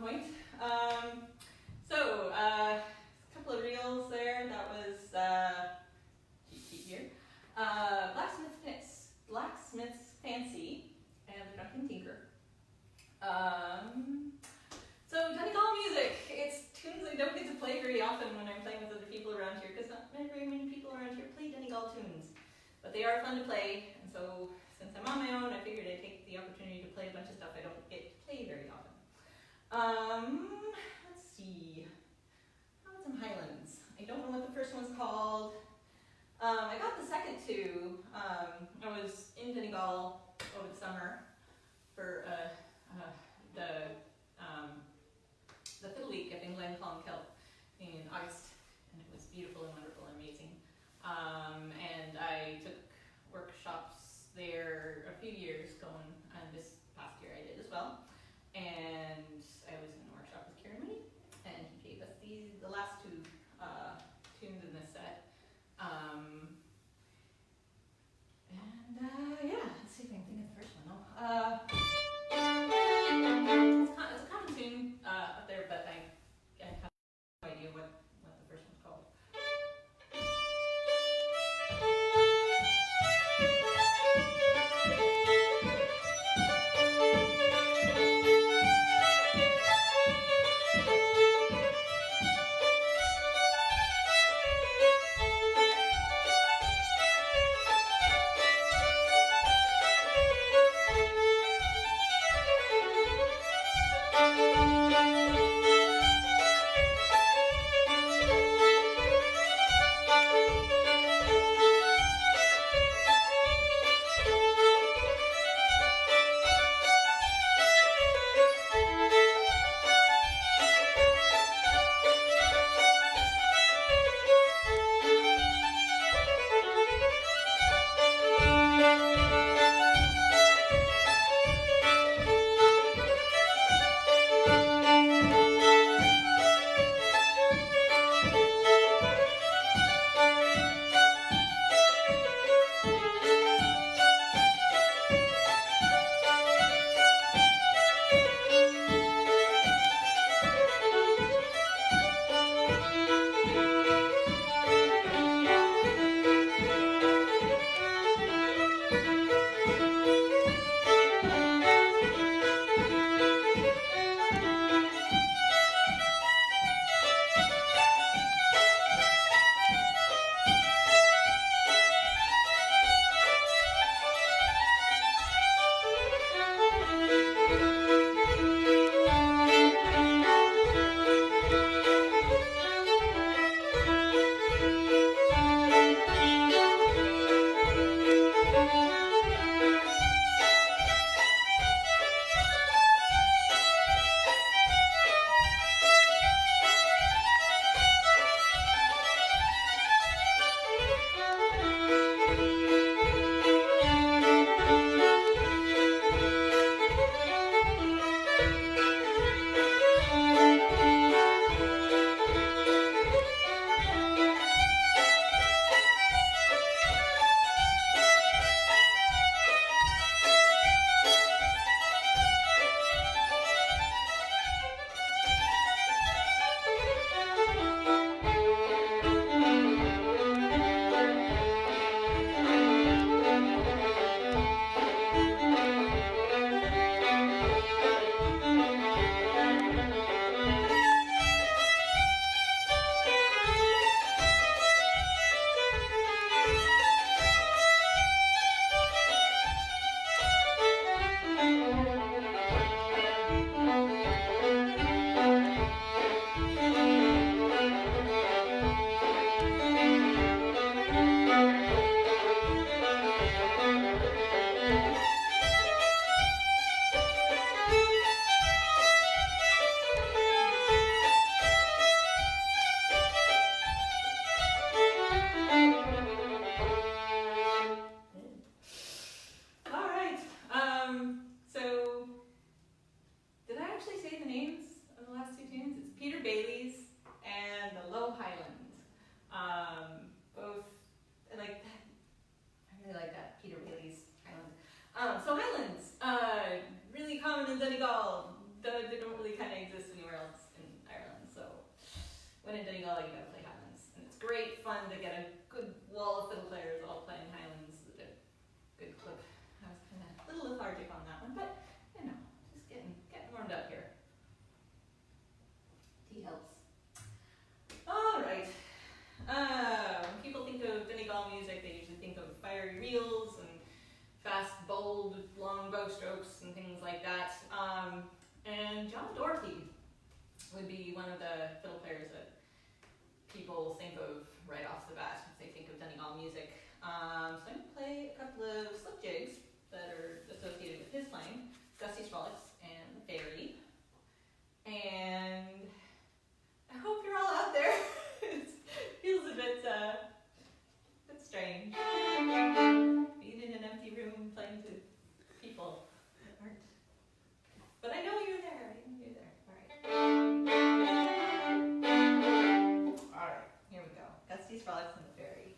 point. A couple of reels there. That was cheat sheet here. Blacksmith's Fancy and Drunken Tinker. So Donegal music. It's tunes I don't get to play very often when I'm playing with other people around here, because not very many people around here play Donegal tunes. But they are fun to play, and so since I'm on my own, I figured I'd take the opportunity to play a bunch of stuff I don't get to play very often. Let's see. How about some Highlands? I don't know what the first one's called. I got the second two. I was in Donegal over the summer for the Fiddle Week up in Glencalne in August, and it was beautiful and wonderful and amazing. And I took workshops there a few years going, and this past year I did as well. And I was in a workshop with Kieran, and he gave us the last two tunes in this set. Yeah, let's see if I can think of the first one. It's a common tune up there, but I have no idea what the first one's called. all music, they usually think of fiery reels and fast, bold, long bow strokes and things like that. And John Doherty would be one of the fiddle players that people think of right off the bat if they think of Donegal music. So I'm going to play a couple of slip jigs that are associated with his playing, Gusty's Frolics and the Fairy. And I hope you're all out there. It feels a bit strange being in an empty room playing to people that aren't. But I know you're there. I know you're there. All right, here we go. Gusty's Frolics and the Fairy.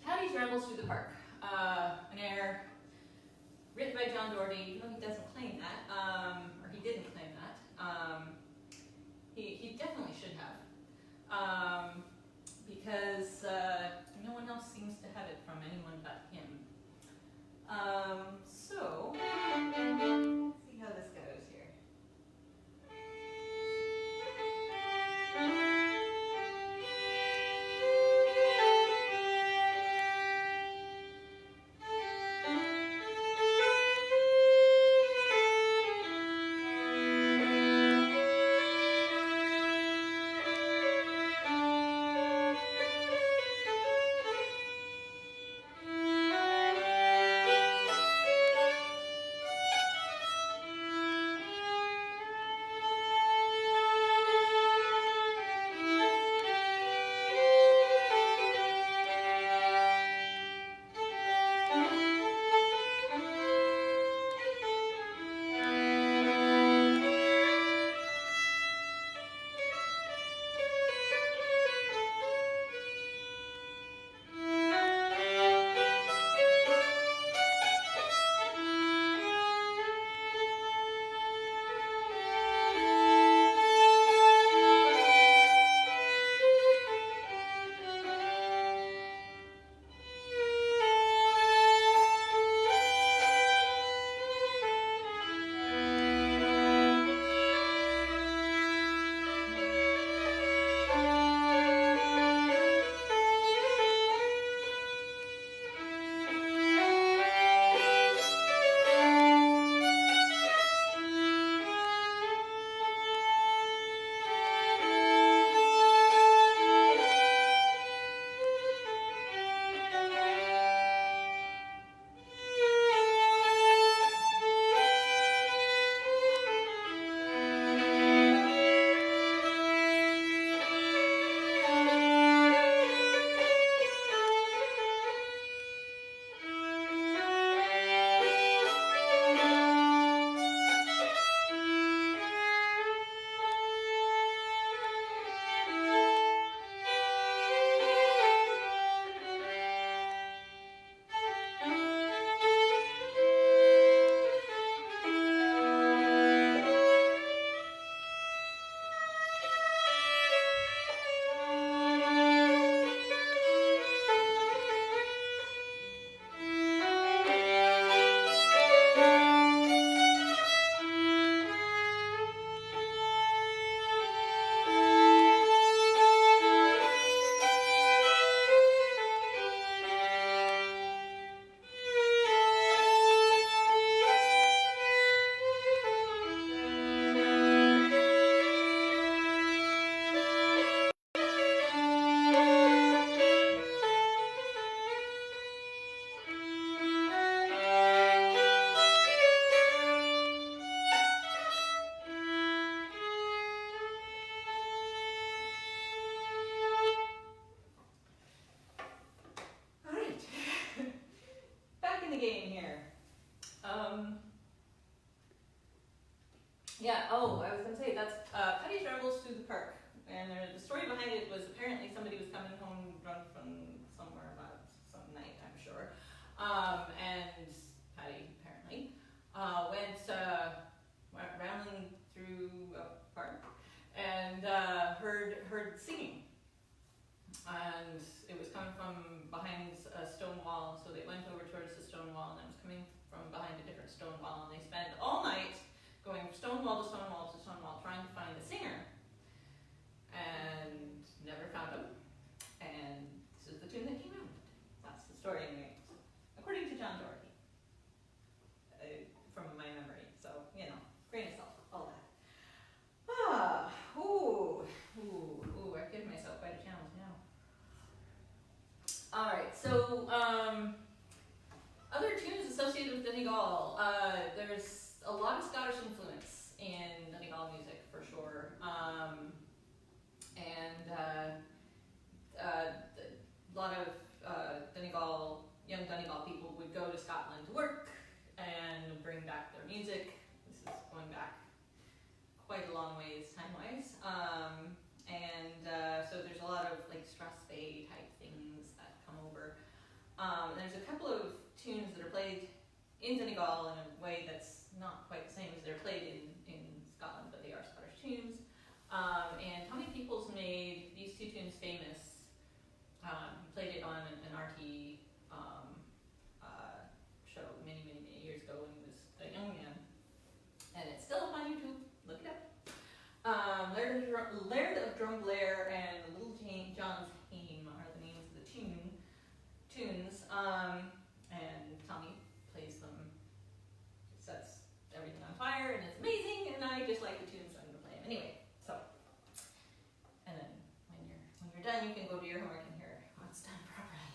Paddy's Rambles through the park. An air written by John Doherty. No, he doesn't claim that, or he didn't claim that. He definitely should have, because no one else seems to have it from anyone but him. So, let's see how this goes Yeah, oh, I was going to say, that's Paddy's Rambles through the park. And the story behind it was apparently somebody was coming home drunk from somewhere about some night, I'm sure. And Paddy, apparently, went rambling through a park and heard singing. And it was coming from behind a stone wall, so they went over towards the stone wall, and it was coming from behind a different stone wall, and they spent all night going stone wall to stone wall to stone wall trying to find the singer. And never found him. And this is the tune that came out. That's the story anyway, according to John Doherty, from my memory. So, you know, grain of salt, all that. I've given myself quite a challenge now. All right, so other tunes associated with Donegal. There's a lot of Scottish influence in Donegal music, for sure. A lot of young Donegal people would go to Scotland to work and bring back their music. This is going back quite a long ways time-wise. So there's a lot of like Strathspey type things that come over. There's a couple of tunes that are played in Donegal in a way that's not quite the same as they're played in Scotland, but they are Scottish tunes. And Tommy Peoples made these two tunes famous. He played it on an RT show many years ago when he was a young man. And it's still up on YouTube. Look it up. Laird of Drumblair and Little John's Hame are the names of the tunes. And Tommy plays them, sets everything on fire, and it's amazing, and I just like the tunes, so I'm going to play them anyway. So, and then when you're done, you can go do your homework and hear what's done properly.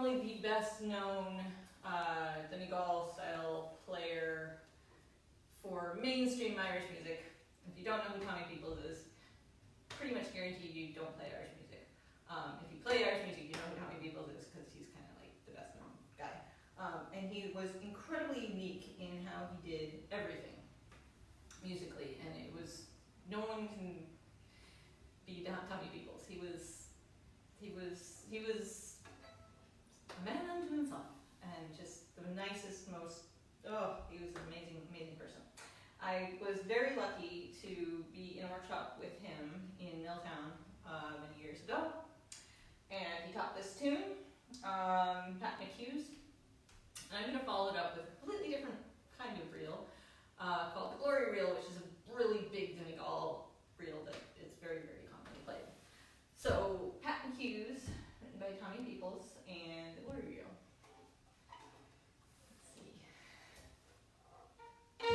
probably the best known Donegal style player for mainstream Irish music. If you don't know who Tommy Peoples is, pretty much guarantee you don't play Irish music. If you play Irish music, you know who Tommy Peoples is because he's kind of like the best known guy. And he was incredibly unique in how he did everything musically, and it was, no one can be Tommy Peoples. He was a man unto himself, and just the nicest, he was an amazing, amazing person. I was very lucky to be in a workshop with him in Milltown many years ago, and he taught this tune, Pat McHugh's, and I'm going to follow it up with a completely different kind of reel, called the Glory Reel, which is a really big Donegal reel that is very, very commonly played. So, Pat McHugh's, written by Tommy Peoples, and the Glory Reel. Let's see. How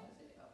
does it go?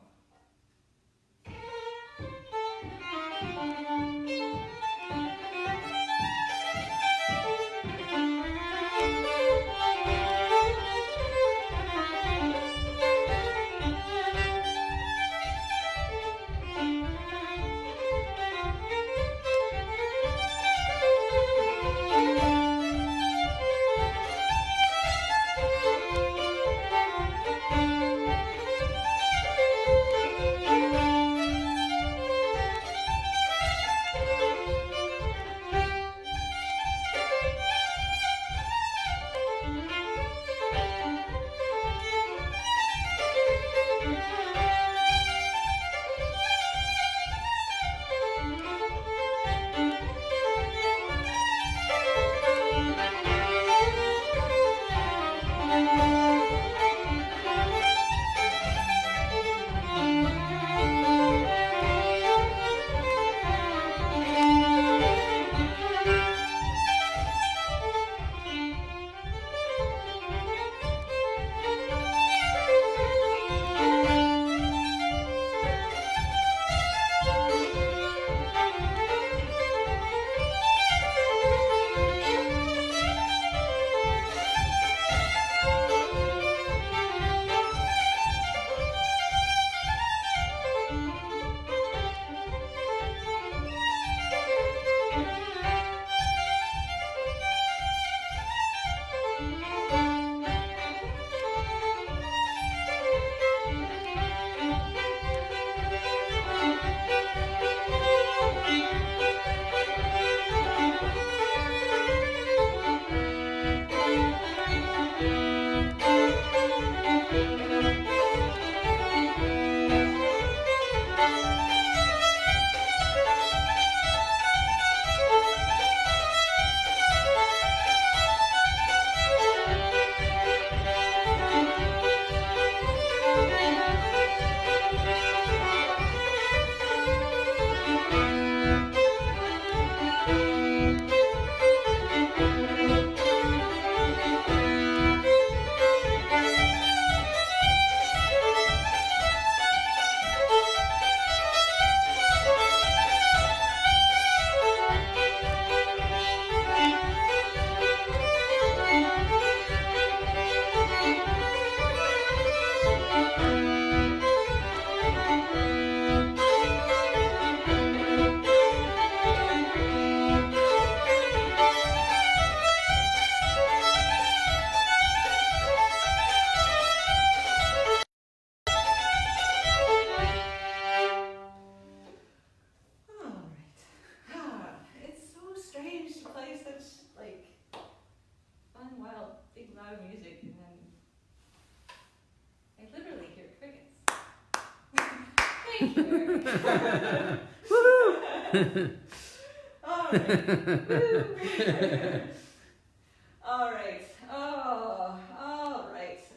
All right.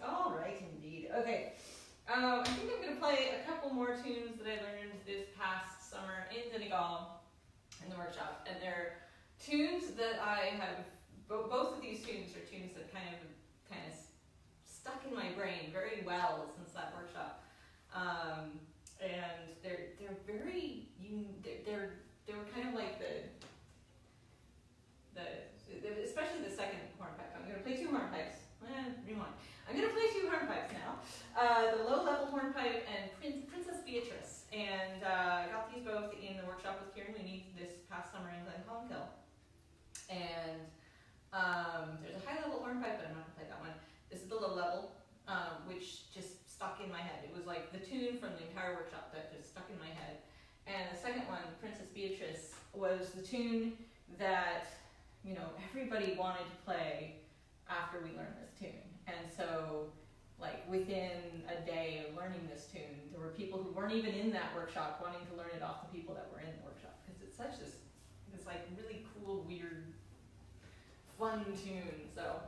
All right, indeed. Okay. I think I'm going to play a couple more tunes that I learned this past summer in Donegal in the workshop, and they're tunes that I have. Both of these tunes are tunes that kind of stuck in my brain very well since that workshop, and they're very they were kind of like the especially the second hornpipe. I'm going to play two hornpipes. Rewind. I'm going to play two hornpipes now. The low-level hornpipe and Princess Beatrice. And I got these both in the workshop with Kieran Mooney this past summer in Glencalmkill. And there's a high-level hornpipe, but I'm not going to play that one. This is the low-level, which just stuck in my head. It was like the tune from the entire workshop that just stuck in my head. And the second one, Princess Beatrice, was the tune that, you know, everybody wanted to play after we learned this tune. And so, like, within a day of learning this tune, there were people who weren't even in that workshop wanting to learn it off the people that were in the workshop. Because it's such this like, really cool, weird, fun tune. So,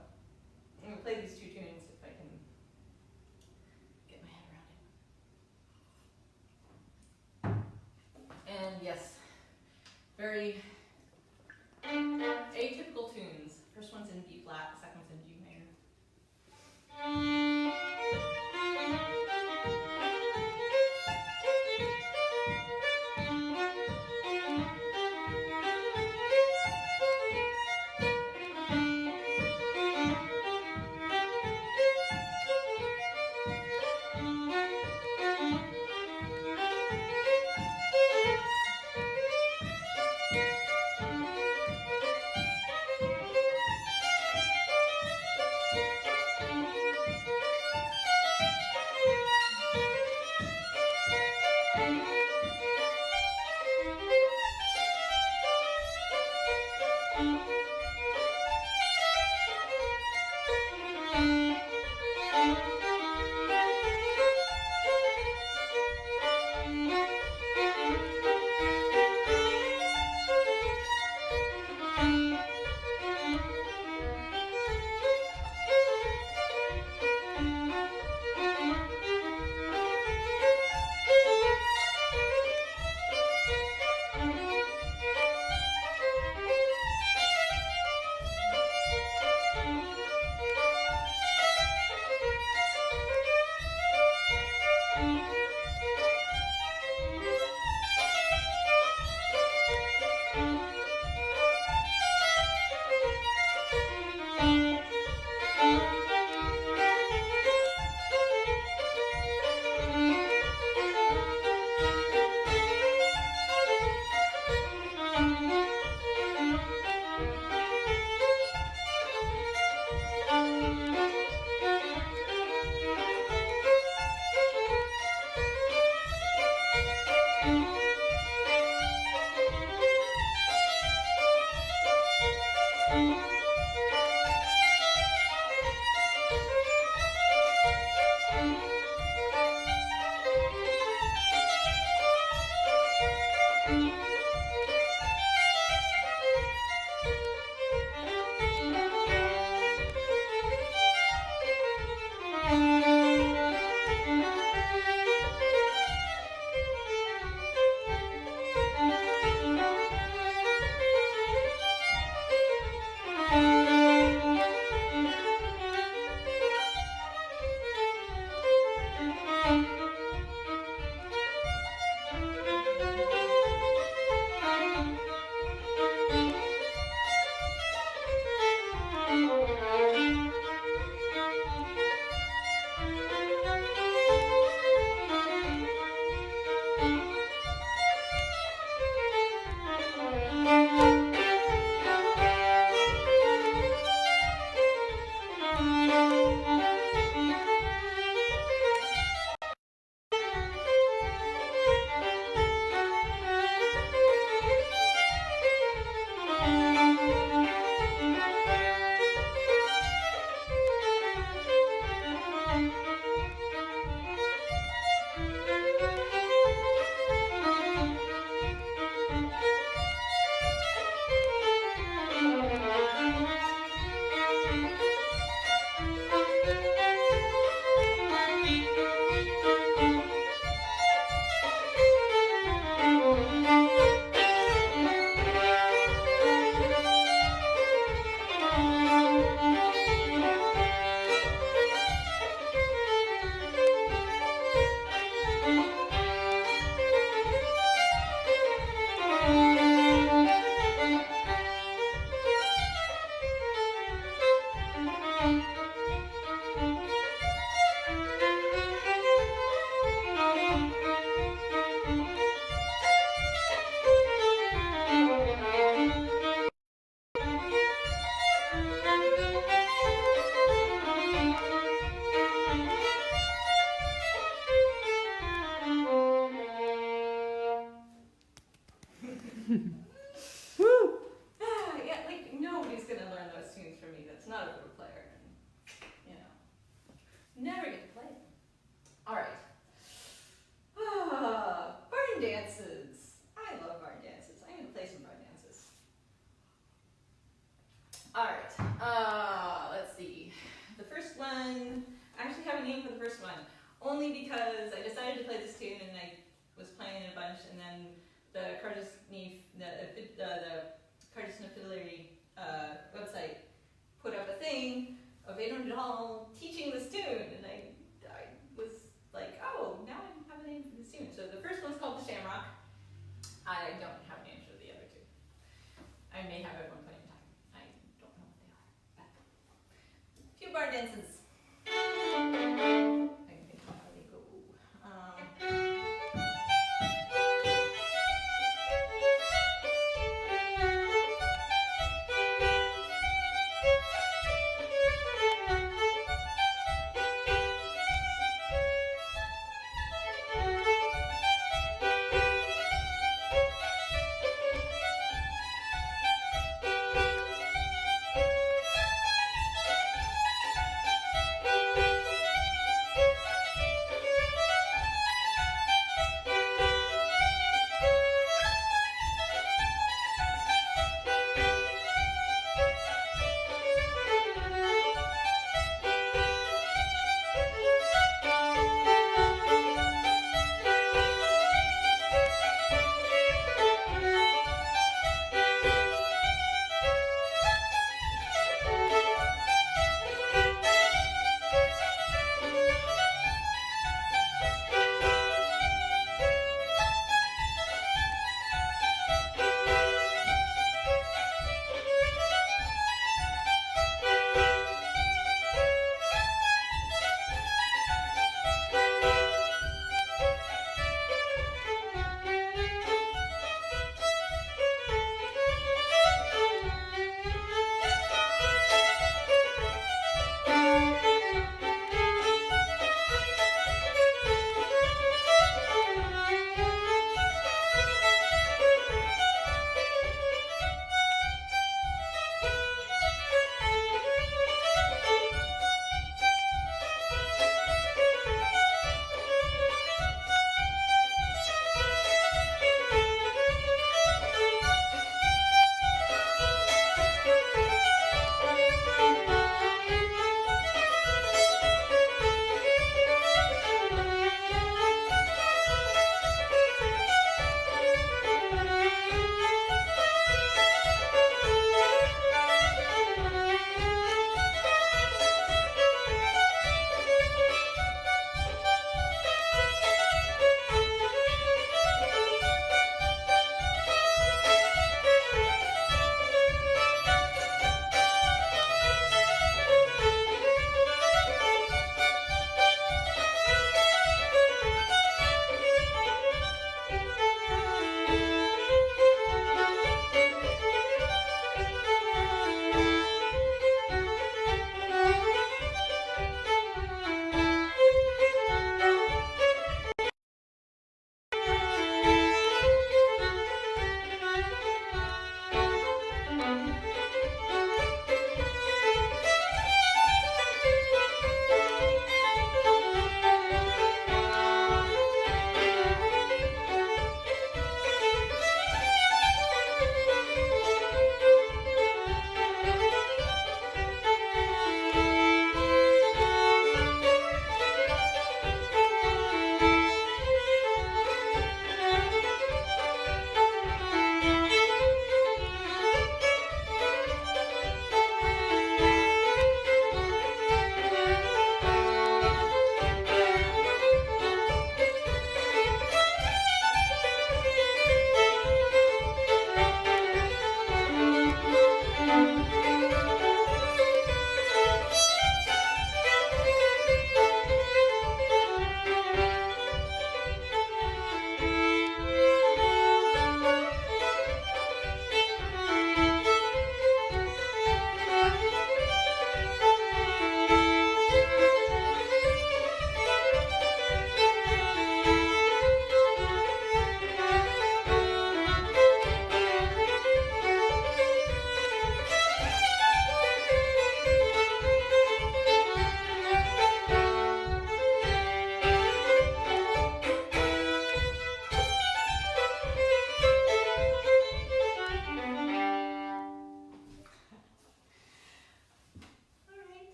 I'm going to play these two tunes if I can get my head around it. And yes, very atypical tunes. First one's in B flat, the second one's in G major. Yeah, like nobody's gonna learn those tunes from me. That's not a fiddle player, and you know, never get to play them. All right. Barn dances. I love barn dances. I'm gonna play some barn dances. All right. Let's see. The first one. I actually have a name for the first one, only because I decided to play this tune and I was playing it a bunch, and then the Cardisney, the Cardisney Fiddlery website put up a thing of $800 teaching this tune, and I was like, oh, now I have a name for this tune. So the first one's called the Shamrock. I don't have names for the other two. I may have at one point in time. I don't know what they are. But a few bar dances. I can think about how they go.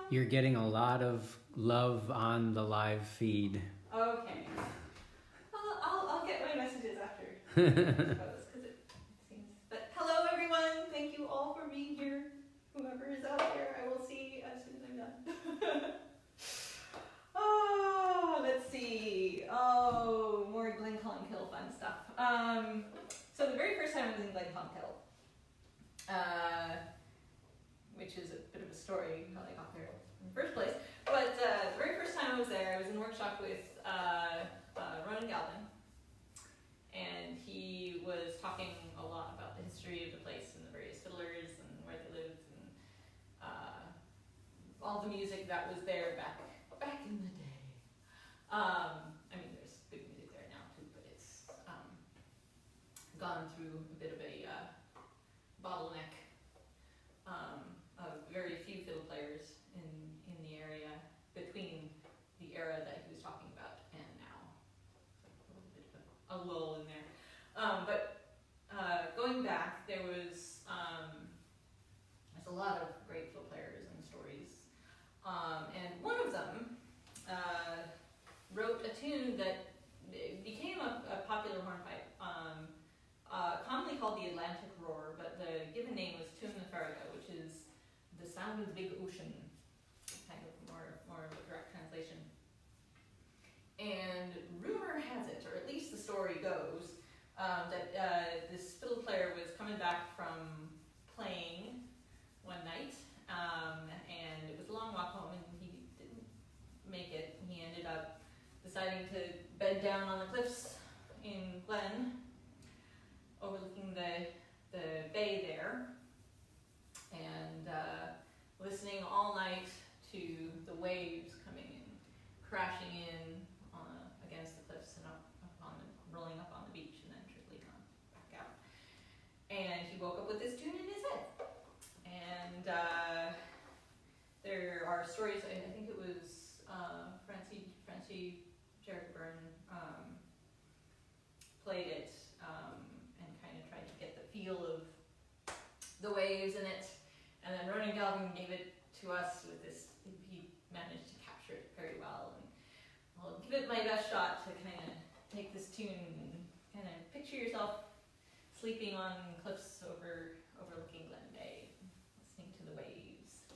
You're getting a lot of love on the live feed. Okay. I'll get my messages after. Because it seems. But hello, everyone. Thank you all for being here. Whoever is out there, I will see as soon as I'm done. Oh, let's see. Oh, more Glencallan fun stuff. So the very first time I was in Glencallan, which is a bit of a story how I got there in the first place. But the very first time I was there, I was in workshop with Ronan Galvin, and he was talking a lot about the history of the place and the various fiddlers and where they lived and all the music that was there back in the day. I mean, there's good music there now too, but it's gone through a bit of a bottleneck of very few fiddle players in the area between the era that he was talking about and now. So a little bit of a lull in there. But going back, there's a lot of great fiddle players and stories. And one of them wrote a tune that became a popular hornpipe, commonly called the Atlantic Roar, but the given name was Tuam the Farraige, which is the sound of the big ocean, kind of more of a direct translation. And rumor has it, or at least the story goes, that this fiddle player was coming back from playing one night, and it was a long walk home, and he didn't make it. He ended up deciding to bed down on the cliffs in Glen, overlooking the bay there, and listening all night to the waves coming and crashing in against the cliffs and rolling up on the beach and then trickling on back out. And he woke up with this tune in his head. And there are stories, I think it was Francie Byrne played it and kind of tried to get the feel of the waves in it. And then Ronan Galvin gave it to us with this, he managed to capture it very well. And I'll give it my best shot to kind of take this tune and kind of picture yourself sleeping on cliffs overlooking Glen Bay, listening to the waves.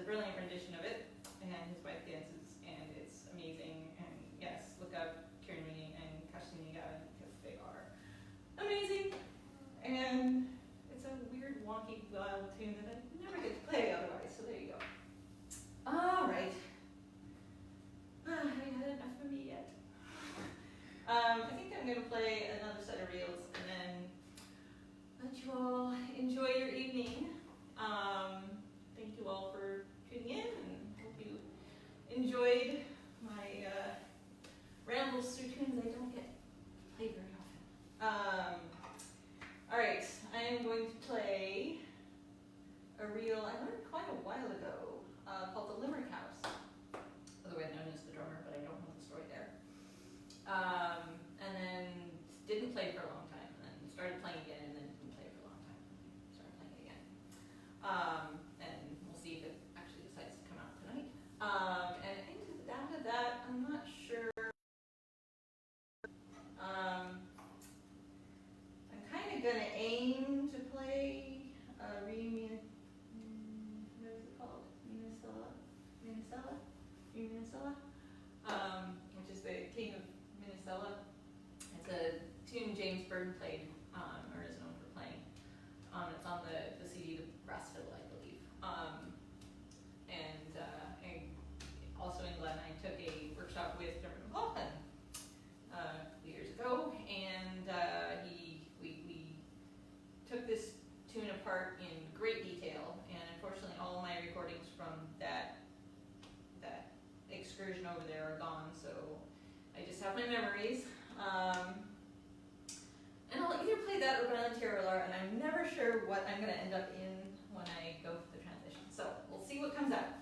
a brilliant rendition of it, and his wife dances, and it's amazing. And yes, look up Mhín and Gusty because they are amazing. And it's a weird, wonky, wild tune that I never get to play otherwise. So there you go. All right. Have you had enough of me yet? I think I'm going to play another set of reels and then let you all enjoy your evening. Thank you all for tuning in, and hope you enjoyed my rambles through tunes I don't get played very often. All right, I am going to play a reel I learned quite a while ago called the Limerick House, otherwise known as the drummer, but I don't know the story there. And then didn't play for a long time, and then started playing again, and then didn't play for a long time. Started playing it again. And we'll see if it actually decides to come out tonight. And into that, I'm not sure. I'm kind of gonna aim to play what is it called? Minnesella, which is the King of Minnesella. It's a tune James Byrne played, or is known for playing. It's on the CD, the Brassfiddle, I believe. And also in Glen, I took a workshop with Drumblair a few years ago, and we took this tune apart in great detail. And unfortunately, all of my recordings from that excursion over there are gone, so I just have my memories. And I'll either play that or Volunteer, and I'm never sure what I'm going to end up in when I go for the transition. So we'll see what comes out.